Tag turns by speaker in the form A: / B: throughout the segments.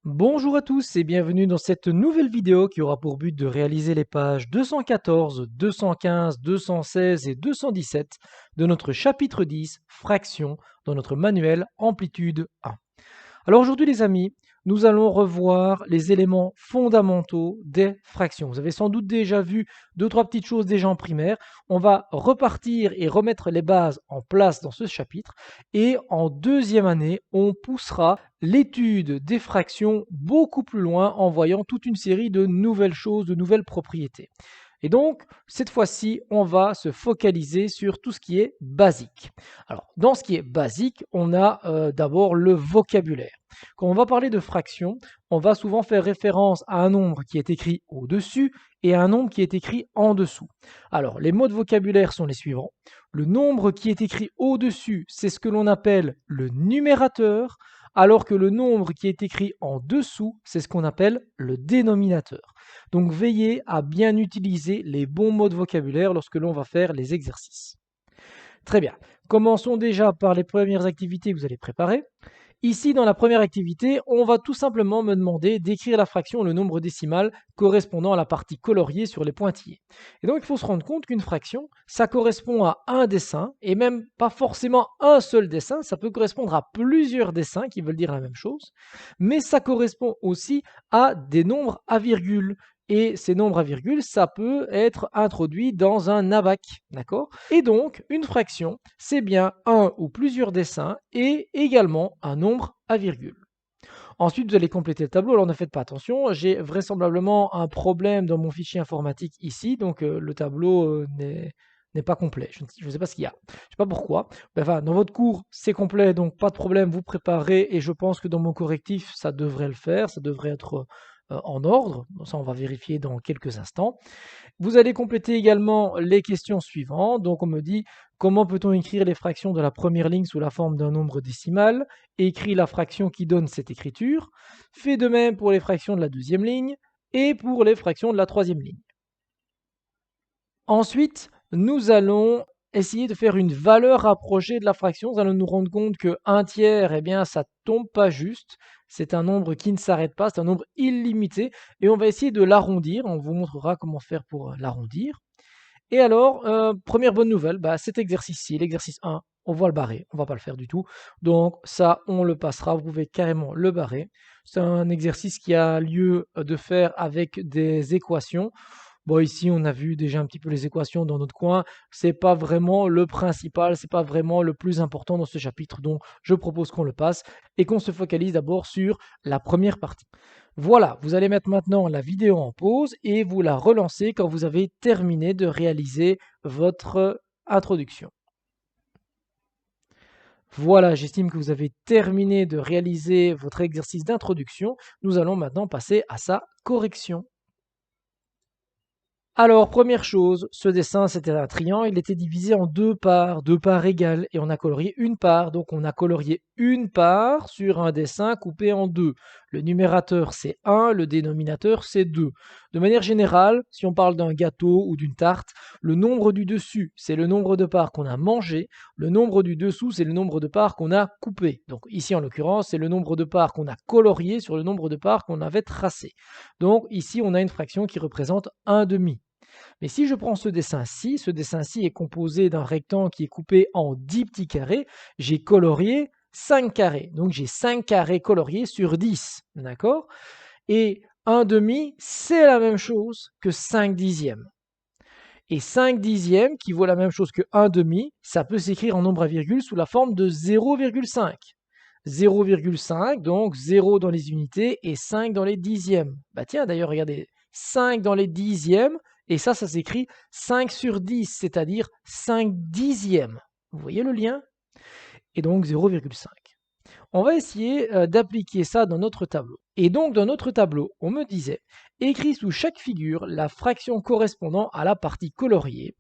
A: Bonjour à tous et bienvenue dans cette nouvelle vidéo qui aura pour but de réaliser les pages 214, 215, 216 et 217 de notre chapitre 10, fractions, dans notre manuel Amplitude 1. Alors aujourd'hui les amis, nous allons revoir les éléments fondamentaux des fractions. Vous avez sans doute déjà vu deux, trois petites choses déjà en primaire. On va repartir et remettre les bases en place dans ce chapitre. Et en deuxième année, on poussera l'étude des fractions beaucoup plus loin en voyant toute une série de nouvelles choses, de nouvelles propriétés. Et donc, cette fois-ci, on va se focaliser sur tout ce qui est basique. Alors, dans ce qui est basique, on a d'abord le vocabulaire. Quand on va parler de fractions, on va souvent faire référence à un nombre qui est écrit au-dessus et à un nombre qui est écrit en dessous. Alors, les mots de vocabulaire sont les suivants. Le nombre qui est écrit au-dessus, c'est ce que l'on appelle le numérateur, alors que le nombre qui est écrit en dessous, c'est ce qu'on appelle le dénominateur. Donc veillez à bien utiliser les bons mots de vocabulaire lorsque l'on va faire les exercices. Très bien. Commençons déjà par les premières activités que vous allez préparer. Ici, dans la première activité, on va tout simplement me demander d'écrire la fraction, le nombre décimal correspondant à la partie coloriée sur les pointillés. Et donc, il faut se rendre compte qu'une fraction, ça correspond à un dessin, et même pas forcément un seul dessin, ça peut correspondre à plusieurs dessins qui veulent dire la même chose, mais ça correspond aussi à des nombres à virgule. Et ces nombres à virgule, ça peut être introduit dans un abac, d'accord? Et donc, une fraction, c'est bien un ou plusieurs dessins et également un nombre à virgule. Ensuite, vous allez compléter le tableau. Alors ne faites pas attention, j'ai vraisemblablement un problème dans mon fichier informatique ici, donc le tableau n'est pas complet. Je ne sais pas ce qu'il y a. Je ne sais pas pourquoi. Enfin, dans votre cours, c'est complet, donc pas de problème, vous préparez, et je pense que dans mon correctif, ça devrait le faire, ça devrait être en ordre. Ça, on va vérifier dans quelques instants. Vous allez compléter également les questions suivantes. Donc on me dit comment peut-on écrire les fractions de la première ligne sous la forme d'un nombre décimal? Écris la fraction qui donne cette écriture. Fais de même pour les fractions de la deuxième ligne et pour les fractions de la troisième ligne. Ensuite, nous allons essayer de faire une valeur rapprochée de la fraction. Nous allons nous rendre compte que 1 tiers, eh bien, ça tombe pas juste. C'est un nombre qui ne s'arrête pas, c'est un nombre illimité. Et on va essayer de l'arrondir. On vous montrera comment faire pour l'arrondir. Et alors, première bonne nouvelle, cet exercice-ci, l'exercice 1, on va le barrer, on ne va pas le faire du tout. Donc ça, on le passera, vous pouvez carrément le barrer. C'est un exercice qui a lieu de faire avec des équations. Bon, ici, on a vu déjà un petit peu les équations dans notre coin. C'est pas vraiment le principal, c'est pas vraiment le plus important dans ce chapitre. Donc, je propose qu'on le passe et qu'on se focalise d'abord sur la première partie. Voilà, vous allez mettre maintenant la vidéo en pause et vous la relancez quand vous avez terminé de réaliser votre introduction. Voilà, j'estime que vous avez terminé de réaliser votre exercice d'introduction. Nous allons maintenant passer à sa correction. Alors, première chose, ce dessin, c'était un triangle, il était divisé en deux parts égales, et on a colorié une part. Donc, on a colorié une part sur un dessin coupé en deux. Le numérateur, c'est 1, le dénominateur, c'est 2. De manière générale, si on parle d'un gâteau ou d'une tarte, le nombre du dessus, c'est le nombre de parts qu'on a mangé. Le nombre du dessous, c'est le nombre de parts qu'on a coupé. Donc, ici, en l'occurrence, c'est le nombre de parts qu'on a colorié sur le nombre de parts qu'on avait tracé. Donc, ici, on a une fraction qui représente 1 demi. Mais si je prends ce dessin-ci est composé d'un rectangle qui est coupé en 10 petits carrés, j'ai colorié 5 carrés. Donc j'ai 5 carrés coloriés sur 10, d'accord? Et 1 demi, c'est la même chose que 5 dixièmes. Et 5 dixièmes, qui vaut la même chose que 1 demi, ça peut s'écrire en nombre à virgule sous la forme de 0,5. 0,5, donc 0 dans les unités et 5 dans les dixièmes. Bah tiens, d'ailleurs, regardez, 5 dans les dixièmes, et ça s'écrit 5 sur 10, c'est-à-dire 5 dixièmes. Vous voyez le lien? Et donc 0,5. On va essayer d'appliquer ça dans notre tableau. Et donc dans notre tableau, on me disait, écris sous chaque figure la fraction correspondant à la partie coloriée.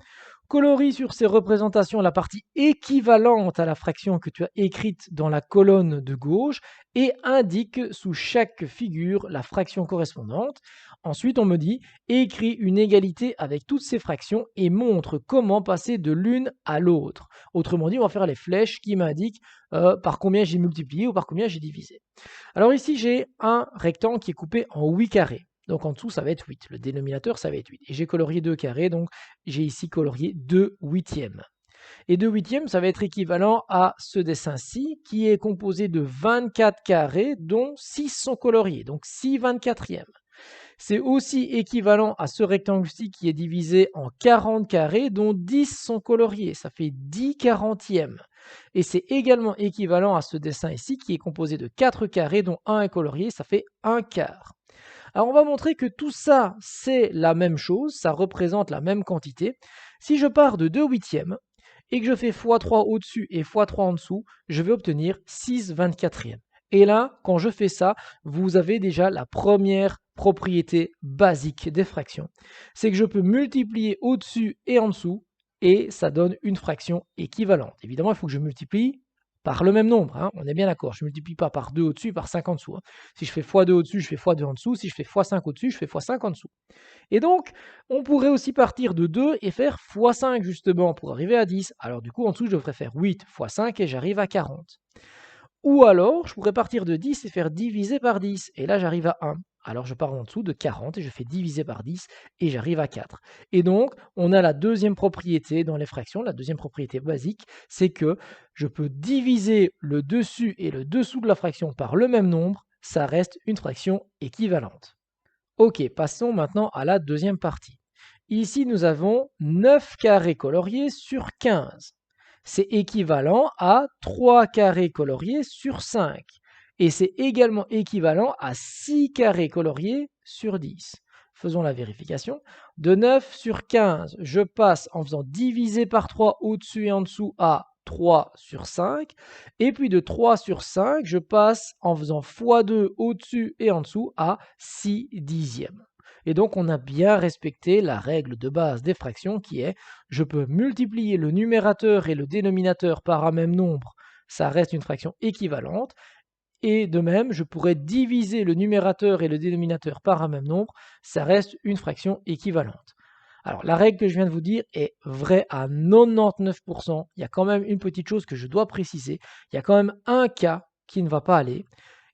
A: Colorie sur ces représentations la partie équivalente à la fraction que tu as écrite dans la colonne de gauche et indique sous chaque figure la fraction correspondante. Ensuite, on me dit « Écris une égalité avec toutes ces fractions et montre comment passer de l'une à l'autre ». Autrement dit, on va faire les flèches qui m'indiquent par combien j'ai multiplié ou par combien j'ai divisé. Alors ici, j'ai un rectangle qui est coupé en 8 carrés. Donc en dessous, ça va être 8. Le dénominateur, ça va être 8. Et j'ai colorié 2 carrés, donc j'ai ici colorié 2 huitièmes. Et 2 huitièmes, ça va être équivalent à ce dessin-ci, qui est composé de 24 carrés, dont 6 sont coloriés, donc 6 24e. C'est aussi équivalent à ce rectangle-ci qui est divisé en 40 carrés, dont 10 sont coloriés, ça fait 10 40e. Et c'est également équivalent à ce dessin ici qui est composé de 4 carrés, dont 1 est colorié, ça fait 1 quart. Alors on va montrer que tout ça, c'est la même chose, ça représente la même quantité. Si je pars de 2 huitièmes, et que je fais x3 au-dessus et x3 en dessous, je vais obtenir 6 24e. Et là, quand je fais ça, vous avez déjà la première propriété basique des fractions. C'est que je peux multiplier au-dessus et en dessous, et ça donne une fraction équivalente. Évidemment, il faut que je multiplie par le même nombre, hein, on est bien d'accord. Je ne multiplie pas par 2 au-dessus, par 5 en dessous. Hein. Si je fais x2 au-dessus, je fais x2 en dessous. Si je fais x5 au-dessus, je fais x5 en dessous. Et donc, on pourrait aussi partir de 2 et faire x5 justement pour arriver à 10. Alors du coup, en dessous, je devrais faire 8 x 5 et j'arrive à 40. Ou alors, je pourrais partir de 10 et faire diviser par 10. Et là, j'arrive à 1. Alors je pars en dessous de 40 et je fais diviser par 10 et j'arrive à 4. Et donc, on a la deuxième propriété dans les fractions, la deuxième propriété basique, c'est que je peux diviser le dessus et le dessous de la fraction par le même nombre, ça reste une fraction équivalente. Ok, passons maintenant à la deuxième partie. Ici, nous avons 9 carrés coloriés sur 15. C'est équivalent à 3 carrés coloriés sur 5. Et c'est également équivalent à 6 carrés coloriés sur 10. Faisons la vérification. De 9 sur 15, je passe en faisant diviser par 3 au-dessus et en dessous à 3 sur 5. Et puis de 3 sur 5, je passe en faisant x2 au-dessus et en dessous à 6 dixièmes. Et donc, on a bien respecté la règle de base des fractions qui est je peux multiplier le numérateur et le dénominateur par un même nombre, ça reste une fraction équivalente. Et de même, je pourrais diviser le numérateur et le dénominateur par un même nombre, ça reste une fraction équivalente. Alors, la règle que je viens de vous dire est vraie à 99%. Il y a quand même une petite chose que je dois préciser. Il y a quand même un cas qui ne va pas aller.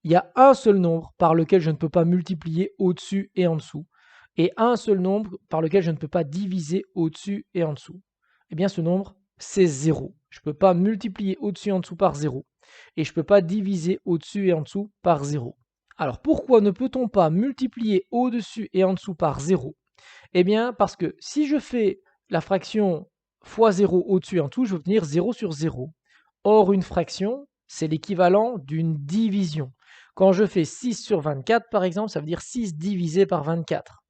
A: Il y a un seul nombre par lequel je ne peux pas multiplier au-dessus et en dessous. Et un seul nombre par lequel je ne peux pas diviser au-dessus et en dessous. Eh bien, ce nombre, c'est 0. Je ne peux pas multiplier au-dessus et en dessous par 0. Et je ne peux pas diviser au-dessus et en dessous par 0. Alors, pourquoi ne peut-on pas multiplier au-dessus et en dessous par 0? Eh bien, parce que si je fais la fraction fois 0 au-dessus et en dessous, je vais obtenir 0 sur 0. Or, une fraction, c'est l'équivalent d'une division. Quand je fais 6 sur 24, par exemple, ça veut dire 6 divisé par 24.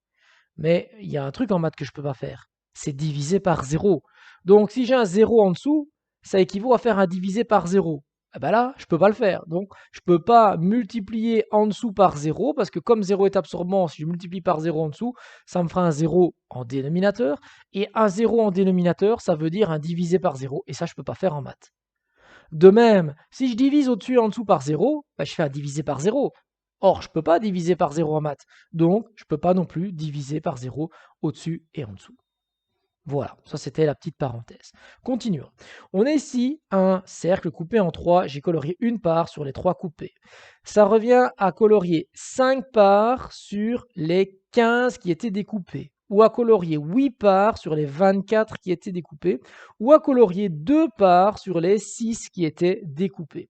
A: Mais il y a un truc en maths que je ne peux pas faire. C'est diviser par 0. Donc, si j'ai un 0 en dessous, ça équivaut à faire un divisé par 0. Eh ben là, je ne peux pas le faire. Donc, je ne peux pas multiplier en dessous par 0, parce que comme 0 est absorbant, si je multiplie par 0 en dessous, ça me fera un 0 en dénominateur. Et un 0 en dénominateur, ça veut dire un divisé par 0. Et ça, je ne peux pas faire en maths. De même, si je divise au-dessus et en dessous par 0, ben je fais un divisé par 0. Or, je ne peux pas diviser par 0 en maths. Donc, je ne peux pas non plus diviser par 0 au-dessus et en dessous. Voilà, ça c'était la petite parenthèse. Continuons. On a ici un cercle coupé en 3. J'ai colorié une part sur les 3 coupés. Ça revient à colorier 5 parts sur les 15 qui étaient découpés. Ou à colorier 8 parts sur les 24 qui étaient découpés. Ou à colorier 2 parts sur les 6 qui étaient découpés.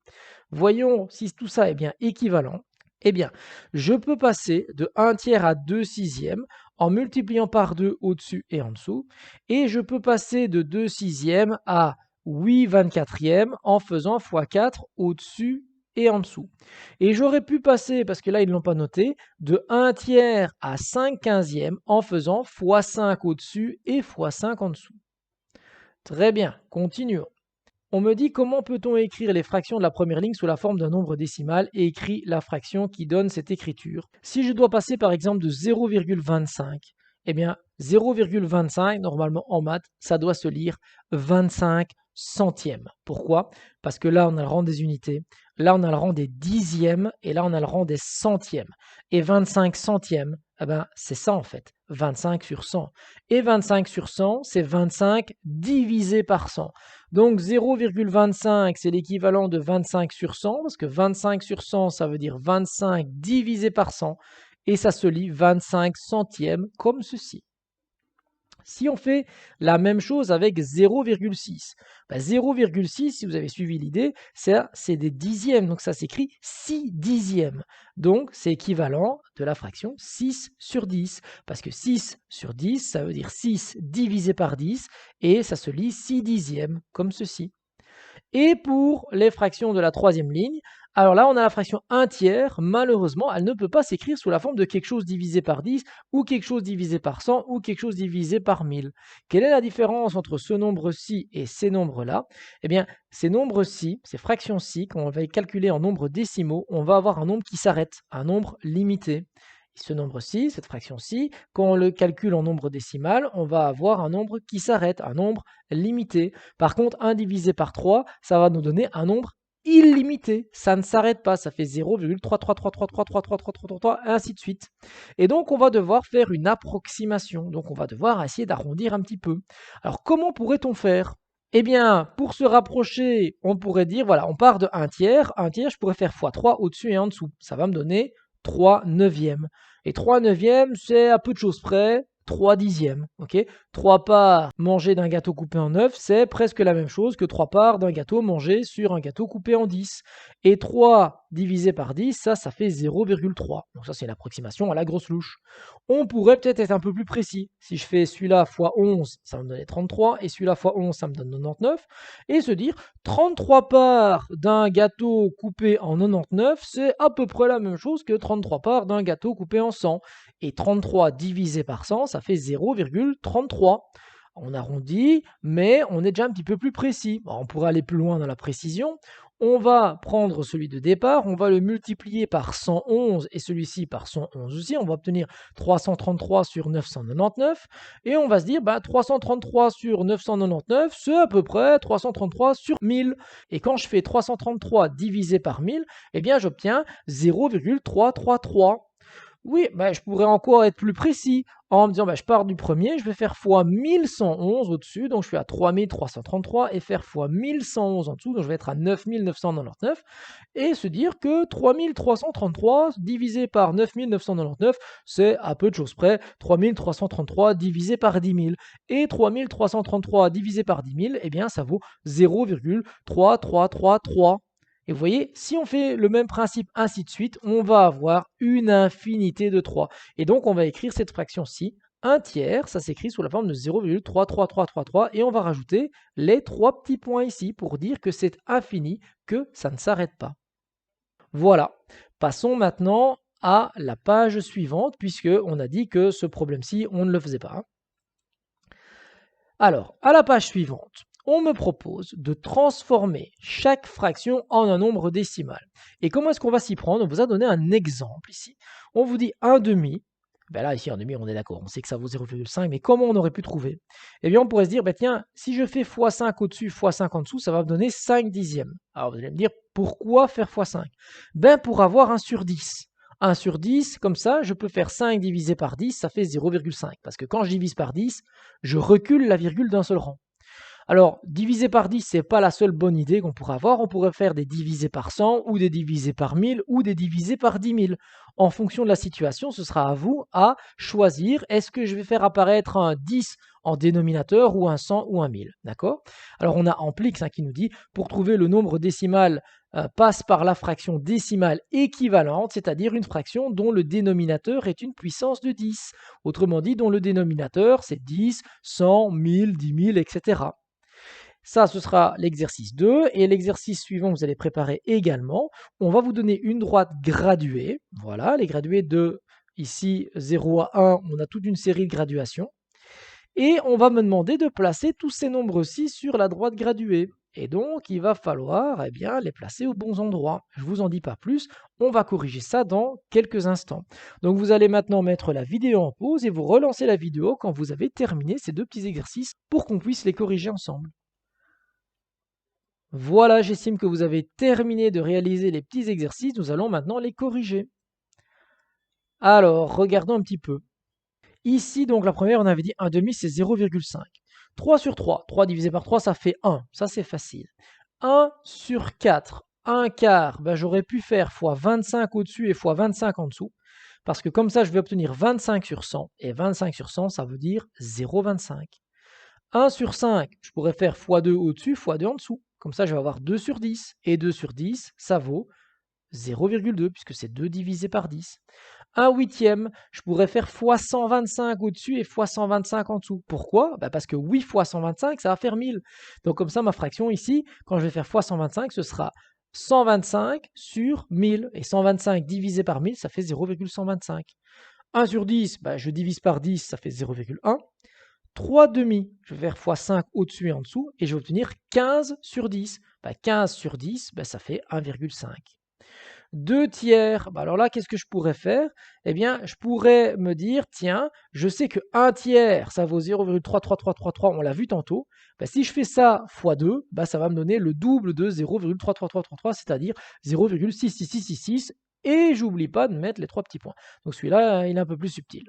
A: Voyons si tout ça est bien équivalent. Eh bien, je peux passer de 1 tiers à 2 sixièmes en multipliant par 2 au-dessus et en dessous. Et je peux passer de 2 sixièmes à 8 24e en faisant x4 au-dessus et en dessous. Et j'aurais pu passer, parce que là ils ne l'ont pas noté, de 1 tiers à 5 quinzièmes en faisant x5 au-dessus et x5 en dessous. Très bien, continuons. On me dit comment peut-on écrire les fractions de la première ligne sous la forme d'un nombre décimal et écrit la fraction qui donne cette écriture. Si je dois passer par exemple de 0,25, eh bien 0,25 normalement en maths, ça doit se lire 25 centièmes. Pourquoi? Parce que là, on a le rang des unités, là, on a le rang des dixièmes, et là, on a le rang des centièmes. Et 25 centièmes, eh ben, c'est ça en fait, 25 sur 100. Et 25 sur 100, c'est 25 divisé par 100. Donc 0,25, c'est l'équivalent de 25 sur 100, parce que 25 sur 100, ça veut dire 25 divisé par 100, et ça se lit 25 centièmes comme ceci. Si on fait la même chose avec 0,6, 0,6, si vous avez suivi l'idée, c'est des dixièmes, donc ça s'écrit 6 dixièmes. Donc c'est équivalent de la fraction 6 sur 10, parce que 6 sur 10, ça veut dire 6 divisé par 10, et ça se lit 6 dixièmes, comme ceci. Et pour les fractions de la troisième ligne, alors là, on a la fraction 1 tiers. Malheureusement, elle ne peut pas s'écrire sous la forme de quelque chose divisé par 10 ou quelque chose divisé par 100 ou quelque chose divisé par 1000. Quelle est la différence entre ce nombre-ci et ces nombres-là? Eh bien, ces nombres-ci, ces fractions-ci, quand on va les calculer en nombres décimaux, on va avoir un nombre qui s'arrête, un nombre limité. Ce nombre-ci, cette fraction-ci, quand on le calcule en nombre décimal, on va avoir un nombre qui s'arrête, un nombre limité. Par contre, 1 divisé par 3, ça va nous donner un nombre illimité. Ça ne s'arrête pas, ça fait 0,33333333333, et ainsi de suite. Et donc, on va devoir faire une approximation. Donc, on va devoir essayer d'arrondir un petit peu. Alors, comment pourrait-on faire? Eh bien, pour se rapprocher, on pourrait dire, voilà, on part de 1 tiers. 1 tiers, je pourrais faire x3 au-dessus et en dessous. Ça va me donner 3 neuvièmes. Et 3 neuvièmes, c'est à peu de choses près 3 dixièmes. Okay, 3 parts mangées d'un gâteau coupé en 9, c'est presque la même chose que 3 parts d'un gâteau mangé sur un gâteau coupé en 10. Et 3 divisé par 10, ça fait 0,3. Donc ça, c'est l'approximation à la grosse louche. On pourrait peut-être être un peu plus précis. Si je fais celui-là fois 11, ça va me donner 33, et celui-là fois 11, ça me donne 99. Et se dire, 33 parts d'un gâteau coupé en 99, c'est à peu près la même chose que 33 parts d'un gâteau coupé en 100. Et 33 divisé par 100, ça fait 0,33. On arrondit, mais on est déjà un petit peu plus précis. On pourrait aller plus loin dans la précision. On va prendre celui de départ, on va le multiplier par 111 et celui-ci par 111 aussi. On va obtenir 333 sur 999 et on va se dire 333 sur 999, c'est à peu près 333 sur 1000. Et quand je fais 333 divisé par 1000, eh bien j'obtiens 0,333. Oui, je pourrais encore être plus précis en me disant je pars du premier, je vais faire fois 1111 au-dessus, donc je suis à 3333 et faire fois 1111 en dessous, donc je vais être à 9999 et se dire que 3333 divisé par 9999, c'est à peu de choses près 3333 divisé par 10 000 et 3333 divisé par 10 000, eh bien ça vaut 0,3333. Et vous voyez, si on fait le même principe ainsi de suite, on va avoir une infinité de 3. Et donc, on va écrire cette fraction-ci. 1 tiers, ça s'écrit sous la forme de 0,33333. Et on va rajouter les 3 petits points ici pour dire que c'est infini, que ça ne s'arrête pas. Voilà. Passons maintenant à la page suivante, puisqu'on a dit que ce problème-ci, on ne le faisait pas. Alors, à la page suivante, on me propose de transformer chaque fraction en un nombre décimal. Et comment est-ce qu'on va s'y prendre? On vous a donné un exemple ici. On vous dit 1 demi. Là, ici, 1 demi, on est d'accord. On sait que ça vaut 0,5, mais comment on aurait pu trouver? Eh bien, on pourrait se dire, tiens, si je fais x5 au-dessus, x5 en dessous, ça va me donner 5 dixièmes. Alors, vous allez me dire, pourquoi faire x5? Pour avoir 1 sur 10. 1 sur 10, comme ça, je peux faire 5 divisé par 10, ça fait 0,5. Parce que quand je divise par 10, je recule la virgule d'un seul rang. Alors, diviser par 10, ce n'est pas la seule bonne idée qu'on pourrait avoir. On pourrait faire des divisés par 100 ou des divisés par 1000 ou des divisés par 10 000. En fonction de la situation, ce sera à vous à choisir. Est-ce que je vais faire apparaître un 10 en dénominateur ou un 100 ou un 1000? D'accord? Alors, on a Amplix qui nous dit, pour trouver le nombre décimal, passe par la fraction décimale équivalente, c'est-à-dire une fraction dont le dénominateur est une puissance de 10. Autrement dit, dont le dénominateur, c'est 10, 100, 1000, 10 000, etc. Ça, ce sera l'exercice 2. Et l'exercice suivant, vous allez préparer également. On va vous donner une droite graduée. Voilà, les gradués de ici 0 à 1, on a toute une série de graduations. Et on va me demander de placer tous ces nombres-ci sur la droite graduée. Et donc, il va falloir les placer aux bons endroits. Je ne vous en dis pas plus, on va corriger ça dans quelques instants. Donc, vous allez maintenant mettre la vidéo en pause et vous relancez la vidéo quand vous avez terminé ces deux petits exercices pour qu'on puisse les corriger ensemble. Voilà, j'estime que vous avez terminé de réaliser les petits exercices. Nous allons maintenant les corriger. Alors, regardons un petit peu. Ici, donc la première, on avait dit 1 demi, c'est 0,5. 3 sur 3, 3 divisé par 3, ça fait 1. Ça, c'est facile. 1 sur 4, 1 quart, ben, j'aurais pu faire fois 25 au-dessus et fois 25 en dessous. Parce que comme ça, je vais obtenir 25 sur 100. Et 25 sur 100, ça veut dire 0,25. 1 sur 5, je pourrais faire fois 2 au-dessus, fois 2 en dessous. Comme ça, je vais avoir 2 sur 10. Et 2 sur 10, ça vaut 0,2, puisque c'est 2 divisé par 10. 1 huitième, je pourrais faire fois 125 au-dessus et fois 125 en dessous. Pourquoi? Parce que 8 fois 125, ça va faire 1000. Donc comme ça, ma fraction ici, quand je vais faire fois 125, ce sera 125 sur 1000. Et 125 divisé par 1000, ça fait 0,125. 1 sur 10, je divise par 10, ça fait 0,1. 3 demi, je vais faire fois 5 au-dessus et en dessous, et je vais obtenir 15 sur 10. 15 sur 10, ça fait 1,5. 2 tiers, alors là, qu'est-ce que je pourrais faire? Eh bien, je pourrais me dire, tiens, je sais que 1 tiers, ça vaut 0,33333, on l'a vu tantôt. Si je fais ça fois 2, ça va me donner le double de 0,33333, c'est-à-dire 0,66666, et j'oublie pas de mettre les 3 petits points. Donc celui-là, il est un peu plus subtil.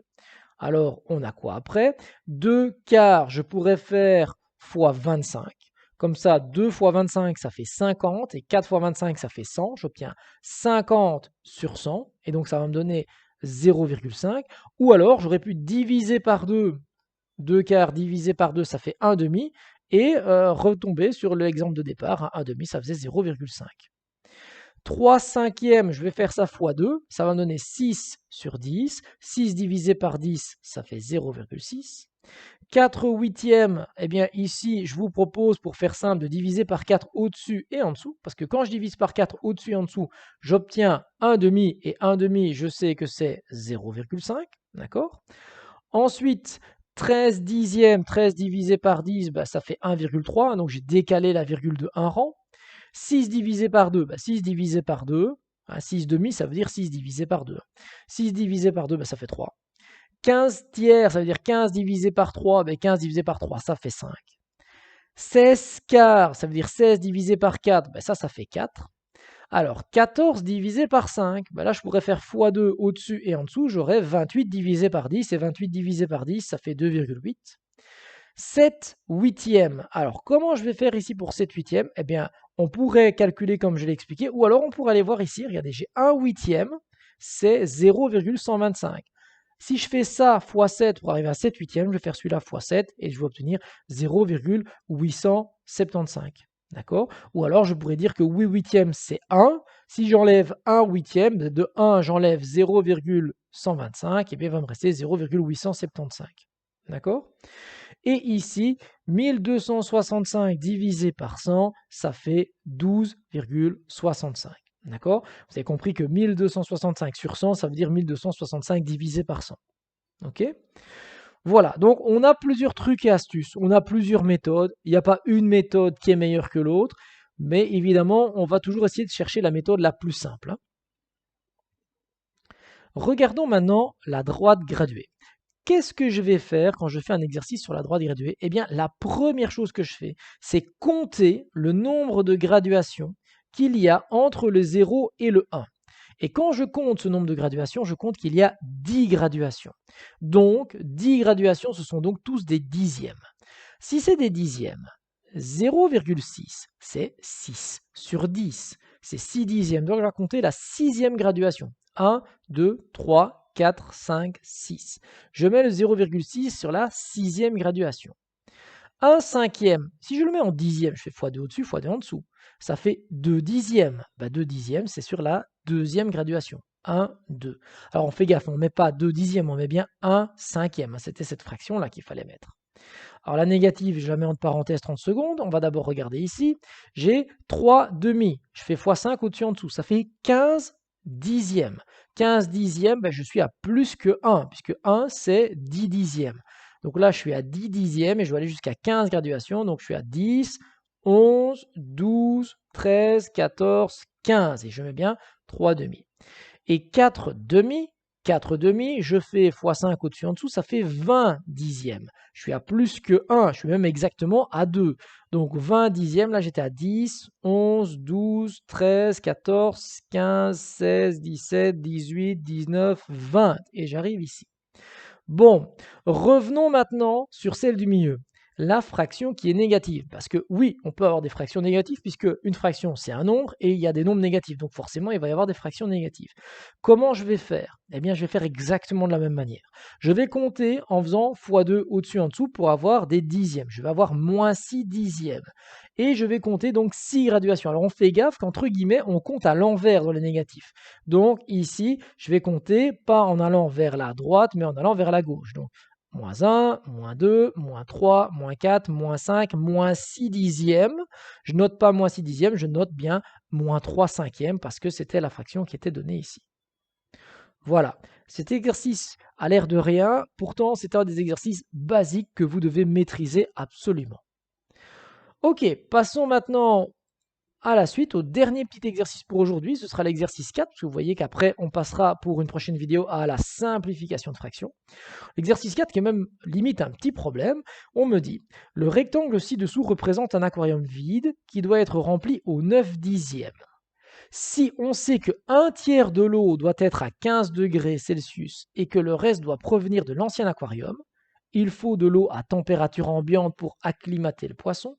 A: Alors, on a quoi après? 2 quarts, je pourrais faire fois 25. Comme ça, 2 fois 25, ça fait 50, et 4 fois 25, ça fait 100. J'obtiens 50 sur 100, et donc ça va me donner 0,5. Ou alors, j'aurais pu diviser par 2. 2 quarts divisé par 2, ça fait 1 demi, et retomber sur l'exemple de départ. 1 demi, ça faisait 0,5. 3 cinquièmes, je vais faire ça fois 2, ça va me donner 6 sur 10. 6 divisé par 10, ça fait 0,6. 4 huitièmes, eh bien ici, je vous propose pour faire simple de diviser par 4 au-dessus et en dessous, parce que quand je divise par 4 au-dessus et en dessous, j'obtiens 1 demi, et 1 demi, je sais que c'est 0,5, d'accord? Ensuite, 13 dixièmes, 13 divisé par 10, ça fait 1,3, donc j'ai décalé la virgule de 1 rang. 6 divisé par 2, 6 divisé par 2, 6 demi, ça veut dire 6 divisé par 2. 6 divisé par 2, ça fait 3. 15 tiers, ça veut dire 15 divisé par 3, 15 divisé par 3, ça fait 5. 16 quarts, ça veut dire 16 divisé par 4, ça fait 4. Alors, 14 divisé par 5, là je pourrais faire x2 au-dessus et en dessous, j'aurais 28 divisé par 10, et 28 divisé par 10, ça fait 2,8. 7 huitièmes. Alors, comment je vais faire ici pour 7 huitièmes? Eh bien, on pourrait calculer comme je l'ai expliqué, ou alors on pourrait aller voir ici, regardez, j'ai 1 huitième, c'est 0,125. Si je fais ça fois 7 pour arriver à 7 huitièmes, je vais faire celui-là fois 7 et je vais obtenir 0,875. D'accord? Ou alors je pourrais dire que 8 huitièmes c'est 1. Si j'enlève 1 huitième, de 1 j'enlève 0,125, et bien il va me rester 0,875. D'accord? Et ici, 1265 divisé par 100, ça fait 12,65. D'accord? Vous avez compris que 1265 sur 100, ça veut dire 1265 divisé par 100. Ok? Voilà, donc on a plusieurs trucs et astuces, on a plusieurs méthodes. Il n'y a pas une méthode qui est meilleure que l'autre, mais évidemment, on va toujours essayer de chercher la méthode la plus simple. Regardons maintenant la droite graduée. Qu'est-ce que je vais faire quand je fais un exercice sur la droite graduée? Eh bien, la première chose que je fais, c'est compter le nombre de graduations qu'il y a entre le 0 et le 1. Et quand je compte ce nombre de graduations, je compte qu'il y a 10 graduations. Donc, 10 graduations, ce sont donc tous des dixièmes. Si c'est des dixièmes, 0,6, c'est 6 sur 10. C'est 6 dixièmes. Donc, je vais compter la sixième graduation. 1, 2, 3, 4, 5, 6. Je mets le 0,6 sur la sixième graduation. 1 cinquième, si je le mets en dixième, je fais x2 au-dessus, x2 en dessous. Ça fait 2 dixièmes. 2 dixièmes, c'est sur la deuxième graduation. 1, 2. Alors on fait gaffe, on ne met pas 2 dixièmes, on met bien 1 cinquième. C'était cette fraction-là qu'il fallait mettre. Alors la négative, je la mets entre parenthèses 30 secondes. On va d'abord regarder ici. J'ai 3 demi. Je fais x5 au-dessus en dessous. Ça fait 15 dixièmes. 15 dixièmes, je suis à plus que 1, puisque 1, c'est 10 dixièmes. Donc là, je suis à 10 dixièmes et je vais aller jusqu'à 15 graduations. Donc je suis à 10, 11, 12, 13, 14, 15. Et je mets bien 3 demi. Et 4 demi, 4 demi, je fais x5 au-dessus en dessous, ça fait 20 dixièmes. Je suis à plus que 1, je suis même exactement à 2. Donc 20 dixièmes, là j'étais à 10, 11, 12, 13, 14, 15, 16, 17, 18, 19, 20. Et j'arrive ici. Bon, revenons maintenant sur celle du milieu, la fraction qui est négative. Parce que oui, on peut avoir des fractions négatives puisque une fraction c'est un nombre et il y a des nombres négatifs. Donc forcément, il va y avoir des fractions négatives. Comment je vais faire? Eh bien, je vais faire exactement de la même manière. Je vais compter en faisant x2 au-dessus en dessous pour avoir des dixièmes. Je vais avoir moins 6 dixièmes. Et je vais compter donc 6 graduations. Alors on fait gaffe qu'entre guillemets, on compte à l'envers dans les négatifs. Donc ici, je vais compter pas en allant vers la droite, mais en allant vers la gauche. Donc moins 1, moins 2, moins 3, moins 4, moins 5, moins 6 dixièmes. Je note pas moins 6 dixièmes, je note bien moins 3 cinquièmes parce que c'était la fraction qui était donnée ici. Voilà, cet exercice a l'air de rien, pourtant c'est un des exercices basiques que vous devez maîtriser absolument. Ok, passons maintenant à la suite, au dernier petit exercice pour aujourd'hui, ce sera l'exercice 4, parce que vous voyez qu'après, on passera pour une prochaine vidéo à la simplification de fractions. L'exercice 4 qui est même limite un petit problème, on me dit, le rectangle ci-dessous représente un aquarium vide qui doit être rempli au 9 dixièmes. Si on sait que 1/3 de l'eau doit être à 15 degrés Celsius et que le reste doit provenir de l'ancien aquarium, il faut de l'eau à température ambiante pour acclimater le poisson,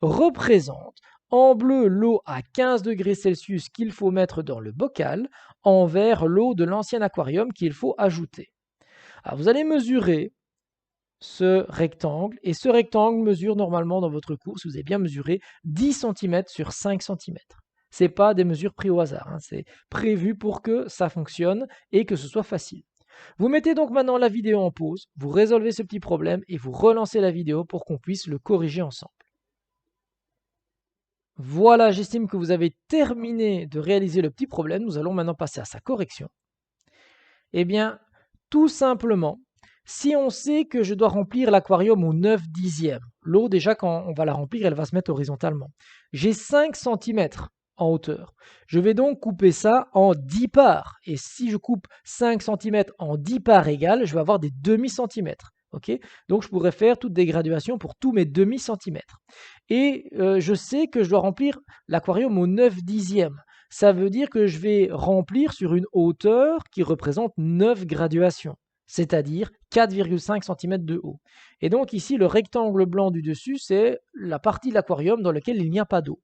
A: représente en bleu l'eau à 15 degrés Celsius qu'il faut mettre dans le bocal, en vert l'eau de l'ancien aquarium qu'il faut ajouter. Alors vous allez mesurer ce rectangle, et ce rectangle mesure normalement dans votre cours, si vous avez bien mesuré, 10 cm sur 5 cm. Ce n'est pas des mesures prises au hasard, hein, c'est prévu pour que ça fonctionne et que ce soit facile. Vous mettez donc maintenant la vidéo en pause, vous résolvez ce petit problème et vous relancez la vidéo pour qu'on puisse le corriger ensemble. Voilà, j'estime que vous avez terminé de réaliser le petit problème. Nous allons maintenant passer à sa correction. Eh bien, tout simplement, si on sait que je dois remplir l'aquarium au 9 dixièmes, l'eau déjà quand on va la remplir, elle va se mettre horizontalement. J'ai 5 cm en hauteur. Je vais donc couper ça en 10 parts. Et si je coupe 5 cm en 10 parts égales, je vais avoir des demi-centimètres. Okay, donc je pourrais faire toutes des graduations pour tous mes demi-centimètres. Et je sais que je dois remplir l'aquarium au 9 dixièmes. Ça veut dire que je vais remplir sur une hauteur qui représente 9 graduations, c'est-à-dire 4,5 cm de haut. Et donc ici, le rectangle blanc du dessus, c'est la partie de l'aquarium dans laquelle il n'y a pas d'eau.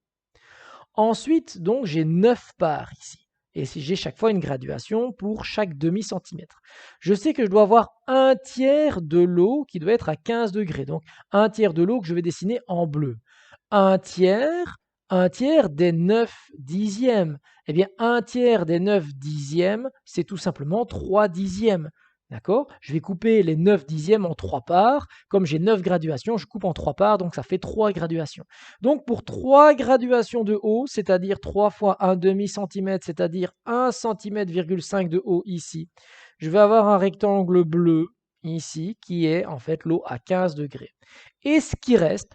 A: Ensuite, donc, j'ai 9 parts ici. Et j'ai chaque fois une graduation pour chaque demi-centimètre. Je sais que je dois avoir 1/3 de l'eau qui doit être à 15 degrés. Donc 1/3 de l'eau que je vais dessiner en bleu. 1/3 des 9 dixièmes. Eh bien, 1/3 des 9 dixièmes, c'est tout simplement 3 dixièmes. D'accord? Je vais couper les 9 dixièmes en 3 parts. Comme j'ai 9 graduations, je coupe en 3 parts, donc ça fait 3 graduations. Donc pour 3 graduations de haut, c'est-à-dire 3 fois 1 demi-centimètre, c'est-à-dire 1,5 cm de haut ici, je vais avoir un rectangle bleu ici qui est en fait l'eau à 15 degrés. Et ce qui reste,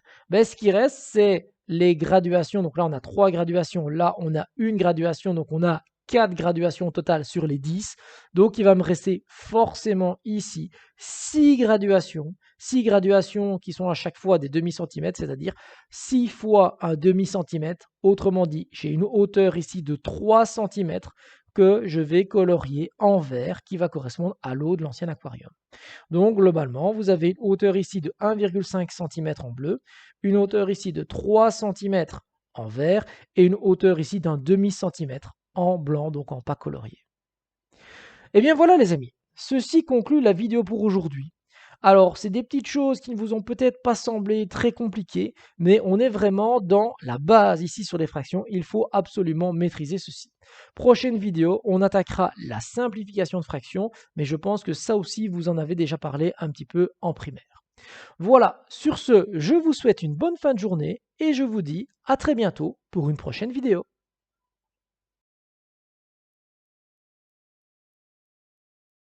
A: c'est les graduations. Donc là, on a 3 graduations. Là, on a une graduation. Donc on a 4 graduations au total sur les 10. Donc il va me rester forcément ici 6 graduations. 6 graduations qui sont à chaque fois des demi-centimètres, c'est-à-dire 6 fois un demi-centimètre. Autrement dit, j'ai une hauteur ici de 3 cm que je vais colorier en vert qui va correspondre à l'eau de l'ancien aquarium. Donc globalement, vous avez une hauteur ici de 1,5 cm en bleu, une hauteur ici de 3 cm en vert et une hauteur ici d'un demi-centimètre en blanc, donc en pas colorié. Et bien voilà les amis, ceci conclut la vidéo pour aujourd'hui. Alors, c'est des petites choses qui ne vous ont peut-être pas semblé très compliquées, mais on est vraiment dans la base ici sur les fractions. Il faut absolument maîtriser ceci. Prochaine vidéo, on attaquera la simplification de fractions, mais je pense que ça aussi, vous en avez déjà parlé un petit peu en primaire. Voilà, sur ce, je vous souhaite une bonne fin de journée et je vous dis à très bientôt pour une prochaine vidéo.